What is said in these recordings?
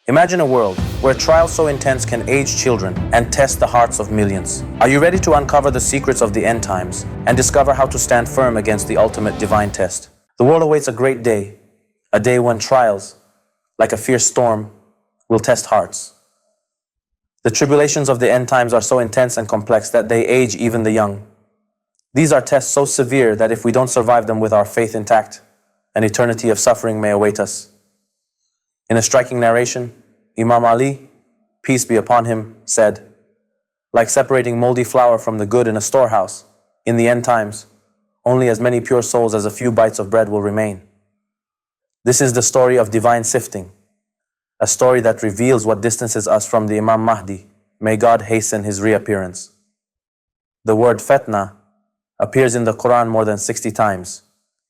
Imagine a world where trials so intense can age children and test the hearts of millions. Are you ready to uncover the secrets of the end times and discover how to stand firm against the ultimate divine test? The world awaits a great day, a day when trials, like a fierce storm, will test hearts. The tribulations of the end times are so intense and complex that they age even the young. These are tests so severe that if we don't survive them with our faith intact, an eternity of suffering may await us. In a striking narration, Imam Ali, peace be upon him, said, "Like separating moldy flour from the good in a storehouse, in the end times, only as many pure souls as a few bites of bread will remain." This is the story of divine sifting, a story that reveals what distances us from the Imam Mahdi. May God hasten his reappearance. The word fitna appears in the Qur'an more than 60 times,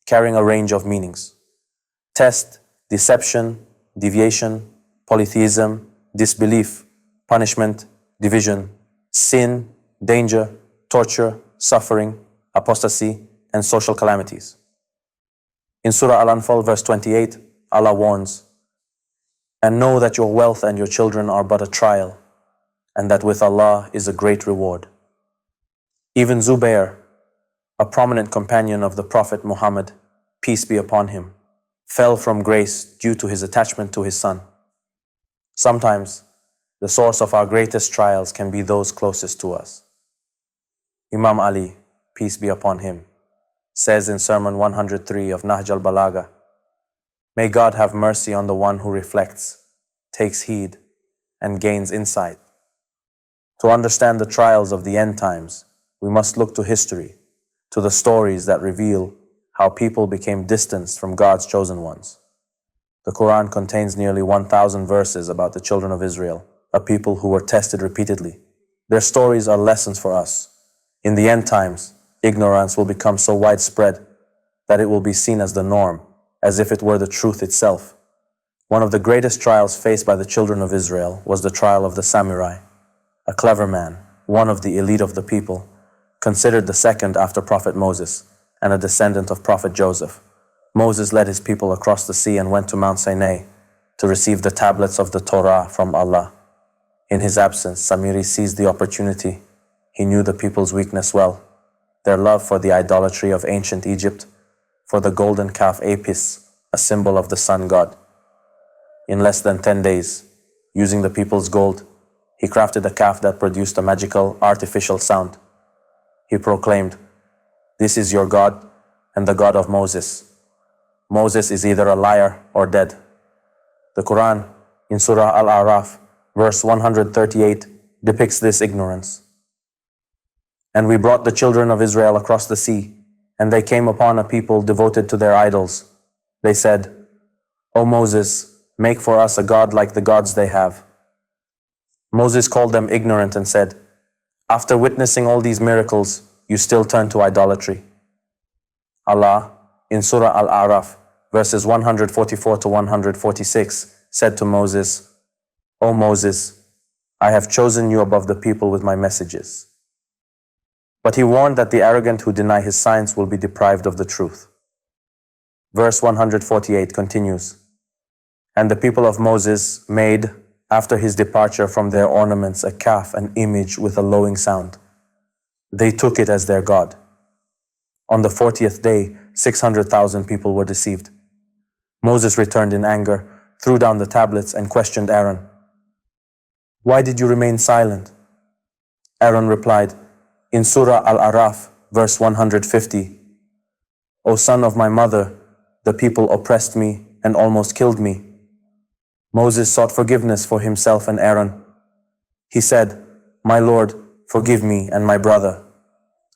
carrying a range of meanings. Test, deception, deviation, polytheism, disbelief, punishment, division, sin, danger, torture, suffering, apostasy, and social calamities. In Surah Al-Anfal, verse 28, Allah warns, "And know that your wealth and your children are but a trial, and that with Allah is a great reward." Even Zubair, a prominent companion of the Prophet Muhammad, peace be upon him, fell from grace due to his attachment to his son. Sometimes, the source of our greatest trials can be those closest to us. Imam Ali, peace be upon him, says in Sermon 103 of Nahj al-Balagha, "May God have mercy on the one who reflects, takes heed, and gains insight." To understand the trials of the end times, we must look to history, to the stories that reveal how people became distanced from God's chosen ones. The Qur'an contains nearly 1,000 verses about the children of Israel, a people who were tested repeatedly. Their stories are lessons for us. In the end times, ignorance will become so widespread that it will be seen as the norm, as if it were the truth itself. One of the greatest trials faced by the children of Israel was the trial of the Samiri, a clever man, one of the elite of the people, considered the second after Prophet Moses, and a descendant of Prophet Joseph. Moses led his people across the sea and went to Mount Sinai to receive the tablets of the Torah from Allah. In his absence, Samiri seized the opportunity. He knew the people's weakness well, their love for the idolatry of ancient Egypt, for the golden calf Apis, a symbol of the sun god. In less than 10 days, using the people's gold, he crafted a calf that produced a magical, artificial sound. He proclaimed, "This is your God and the God of Moses. Moses is either a liar or dead." The Quran, in Surah Al-A'raf, verse 138, depicts this ignorance. "And we brought the children of Israel across the sea, and they came upon a people devoted to their idols. They said, 'O Moses, make for us a god like the gods they have.' Moses called them ignorant and said, 'After witnessing all these miracles, you still turn to idolatry.'" Allah, in Surah Al-A'raf, verses 144 to 146, said to Moses, "O Moses, I have chosen you above the people with my messages." But he warned that the arrogant who deny his signs will be deprived of the truth. Verse 148 continues, "And the people of Moses made, after his departure from their ornaments, a calf, an image with a lowing sound. They took it as their god. On the 40th day, 600,000 people were deceived. Moses returned in anger, threw down the tablets, and questioned Aaron. 'Why did you remain silent?' Aaron replied, in Surah Al-A'raf, verse 150, "O son of my mother, the people oppressed me and almost killed me." Moses sought forgiveness for himself and Aaron. He said, "My Lord, forgive me and my brother."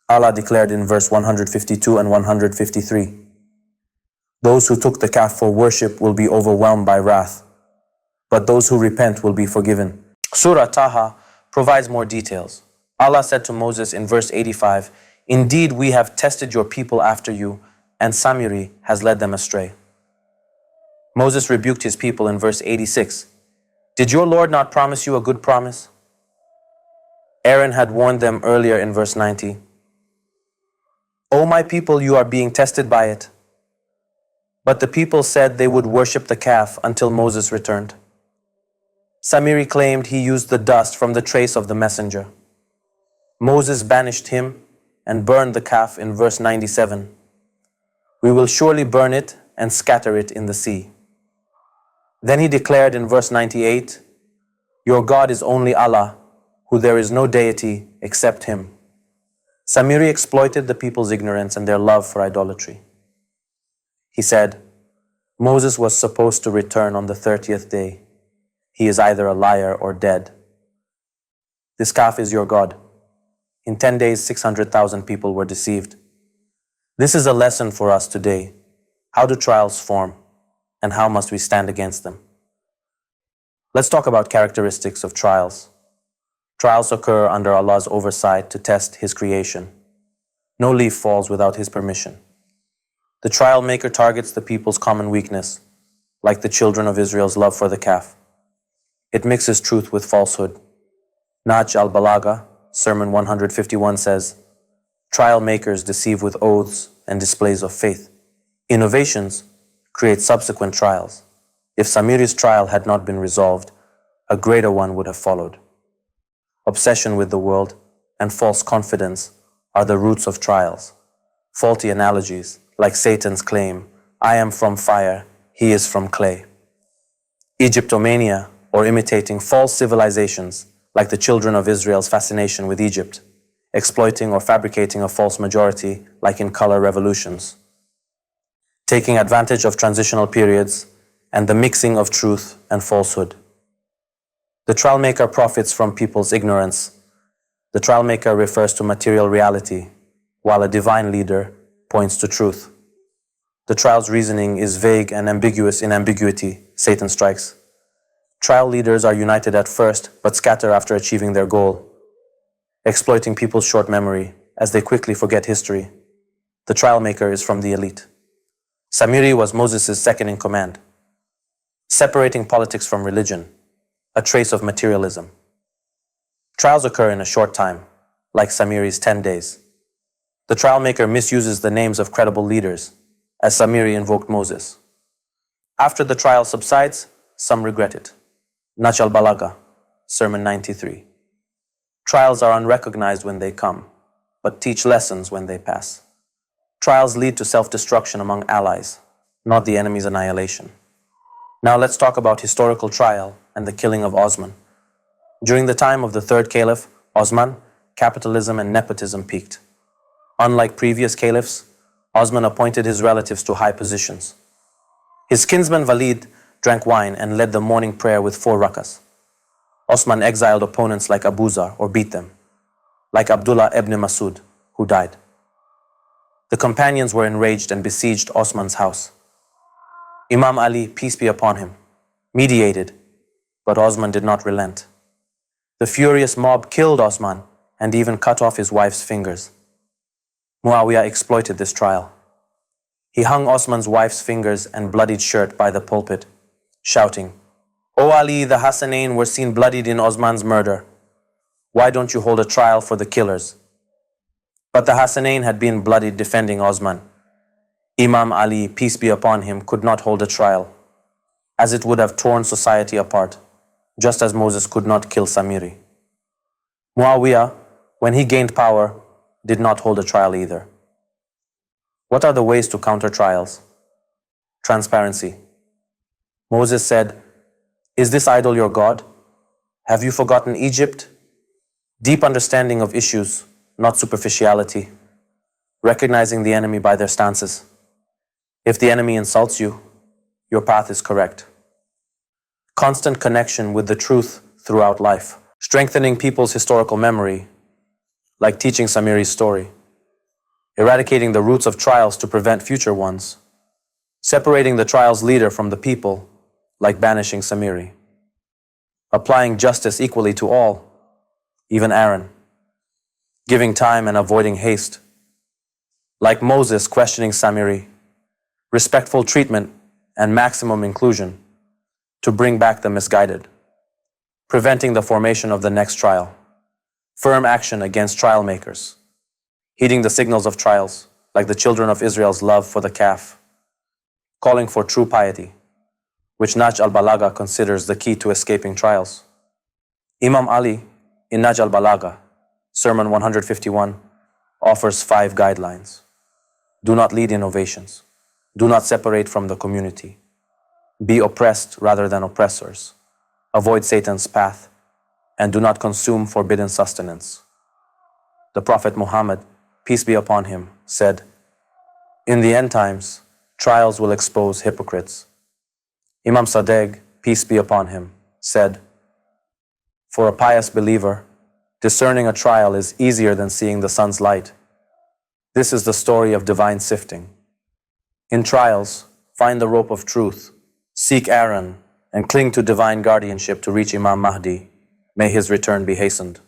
Allah declared in verse 152 and 153, "Those who took the calf for worship will be overwhelmed by wrath, but those who repent will be forgiven." Surah Taha provides more details. Allah said to Moses in verse 85, "Indeed, we have tested your people after you, and Samiri has led them astray." Moses rebuked his people in verse 86, "Did your Lord not promise you a good promise?" Aaron had warned them earlier in verse 90, "O my people, you are being tested by it." But the people said they would worship the calf until Moses returned. Samiri claimed he used the dust from the trace of the messenger. Moses banished him and burned the calf in verse 97. We will surely burn it and scatter it in the sea. Then he declared in verse 98, Your God is only Allah, who there is no deity except Him. Samiri exploited the people's ignorance and their love for idolatry. He said, Moses was supposed to return on the 30th day. He is either a liar or dead. This calf is your God. In 10 days, 600,000 people were deceived. This is a lesson for us today. How do trials form, and how must we stand against them? Let's talk about characteristics of trials. Trials occur under Allah's oversight to test His creation. No leaf falls without His permission. The trial maker targets the people's common weakness, like the children of Israel's love for the calf. It mixes truth with falsehood. Nahj al-Balagha, Sermon 151 says, Trial makers deceive with oaths and displays of faith. Innovations create subsequent trials. If Samiri's trial had not been resolved, a greater one would have followed. Obsession with the world and false confidence are the roots of trials. Faulty analogies, like Satan's claim, I am from fire, he is from clay. Egyptomania, or imitating false civilizations, like the children of Israel's fascination with Egypt, exploiting or fabricating a false majority, like in color revolutions. Taking advantage of transitional periods and the mixing of truth and falsehood. The trial maker profits from people's ignorance. The trial maker refers to material reality, while a divine leader points to truth. The trial's reasoning is vague and ambiguous in ambiguity, Satan strikes. Trial leaders are united at first, but scatter after achieving their goal, exploiting people's short memory as they quickly forget history. The trial maker is from the elite. Samiri was Moses' second in command. Separating politics from religion, a trace of materialism. Trials occur in a short time, like Samiri's 10 days. The trial maker misuses the names of credible leaders, as Samiri invoked Moses. After the trial subsides, some regret it. Nahj al-Balagha, Sermon 93. Trials are unrecognized when they come, but teach lessons when they pass. Trials lead to self-destruction among allies, not the enemy's annihilation. Now let's talk about historical trial and the killing of Osman. During the time of the third caliph, Osman, capitalism and nepotism peaked. Unlike previous caliphs, Osman appointed his relatives to high positions. His kinsman Walid drank wine and led the morning prayer with 4 rakas. Osman exiled opponents like Abu Zar or beat them, like Abdullah ibn Masud, who died. The companions were enraged and besieged Osman's house. Imam Ali, peace be upon him, mediated, but Osman did not relent. The furious mob killed Osman and even cut off his wife's fingers. Muawiyah exploited this trial. He hung Osman's wife's fingers and bloodied shirt by the pulpit, shouting, O Ali, the Hassanain were seen bloodied in Osman's murder. Why don't you hold a trial for the killers? But the Hassanain had been bloodied defending Osman. Imam Ali, peace be upon him, could not hold a trial, as it would have torn society apart, just as Moses could not kill Samiri. Muawiyah, when he gained power, did not hold a trial either. What are the ways to counter trials? Transparency. Moses said, Is this idol your God? Have you forgotten Egypt? Deep understanding of issues, not superficiality. Recognizing the enemy by their stances. If the enemy insults you, your path is correct. Constant connection with the truth throughout life. Strengthening people's historical memory, like teaching Samiri's story. Eradicating the roots of trials to prevent future ones. Separating the trial's leader from the people, like banishing Samiri. Applying justice equally to all, even Aaron. Giving time and avoiding haste. Like Moses questioning Samiri. Respectful treatment and maximum inclusion to bring back the misguided. Preventing the formation of the next trial. Firm action against trial makers. Heeding the signals of trials, like the children of Israel's love for the calf. Calling for true piety. which Naj al-Balagha considers the key to escaping trials. Imam Ali, in Naj al-Balagha, Sermon 151, offers 5 guidelines. Do not lead innovations. Do not separate from the community. Be oppressed rather than oppressors. Avoid Satan's path, and do not consume forbidden sustenance. The Prophet Muhammad, peace be upon him, said, in the end times, trials will expose hypocrites. Imam Sadegh, peace be upon him, said, for a pious believer, discerning a trial is easier than seeing the sun's light. This is the story of divine sifting. In trials, find the rope of truth, seek Aaron, and cling to divine guardianship to reach Imam Mahdi. May his return be hastened.